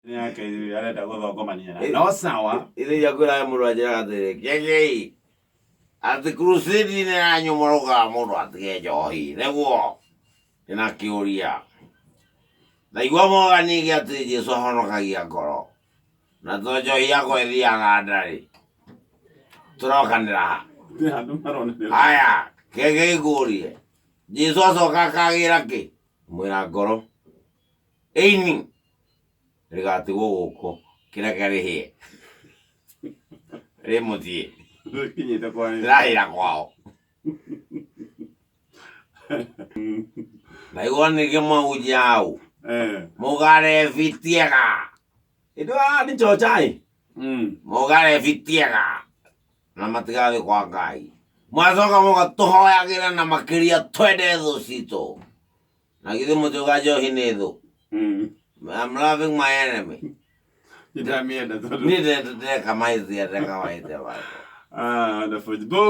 Yake yale tagoba ngoma ni yana. No sawa. Ile yakula ya muru ajira ate. Keke. Ate crusade ne anyo moroga moro ate johi. Nego. Ina kiuria. Na igwa moga ni ke ate Jesu hono kagia koro. Na to johi yako edia ngadari. Turakanira. Aya, keke igurie. Jesu aso kakagira ke. Mwira koro. Eini. Regati woko kila kale he. Remoti. Kinyita kwa ni. Rahira kwao. Baigoni kema ujao. Mogare fitiega. Ito ni chochai. Mogare fitiega. Na matigave kwa kai. Mazoka moga tohoya gira na makiria twede sito. Na kide motogajo hinedo. I'm loving my enemy. Ita mienda. Ni de kama hizi ya kama hizi. Ah, the football.